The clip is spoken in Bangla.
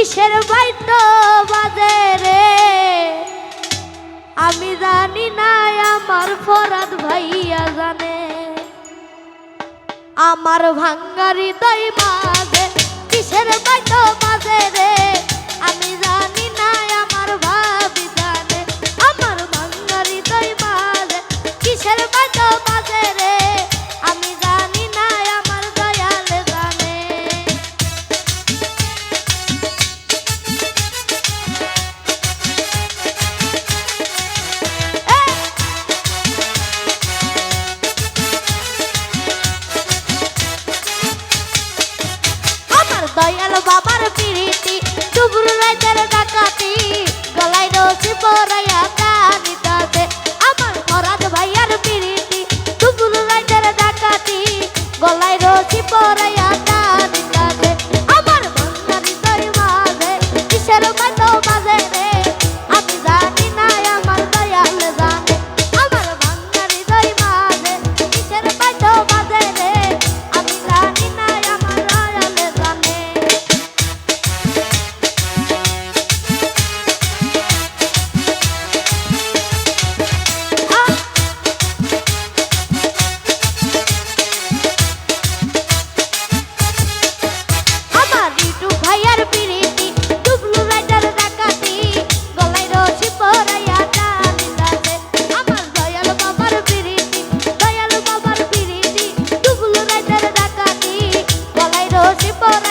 কিসের বাইতো বাজে রে আমি জানি না আমার ফরাদ ভাইয়া জানে আমার ভাঙ্গা হৃদয় মাঝে কিসের বাইতো বাজে রে আমি জানি না আমার ভাবি জানে আমার ভাঙ্গা হৃদয় মাঝে কিসের বাইতো বাজে রে আমি জানি না আমার দয়াল জানে দয়াল বাবার পিরিতি দুপুর রাতের ডাকাতি গলায় রশি পরাইয়া টানিতাছে আমার ফরাদ ভাইয়ার পিরিতি দুপুর রাতের ডাকাতি গলায় রশি পরাইয়া টানিতাছে আমার ভাঙ্গা হৃদয় মাঝে কিসের বাইতো বাজে রে আমি জানি না আমার দয়াল জানে আমার ভাঙ্গা হৃদয় মাঝে কিসের বাইতো বাজে রে আমি জানি না আমার দয়াল জানে ভাইয়ার পিরিতি ডুবলু রাইডার ডাকাতি গলায় রশি পরাইয়া টানিতাছে আমার দয়াল বাবার পিরিতি ডুবলু রাইডার ডাকাতি গলায় রশি পরাইয়া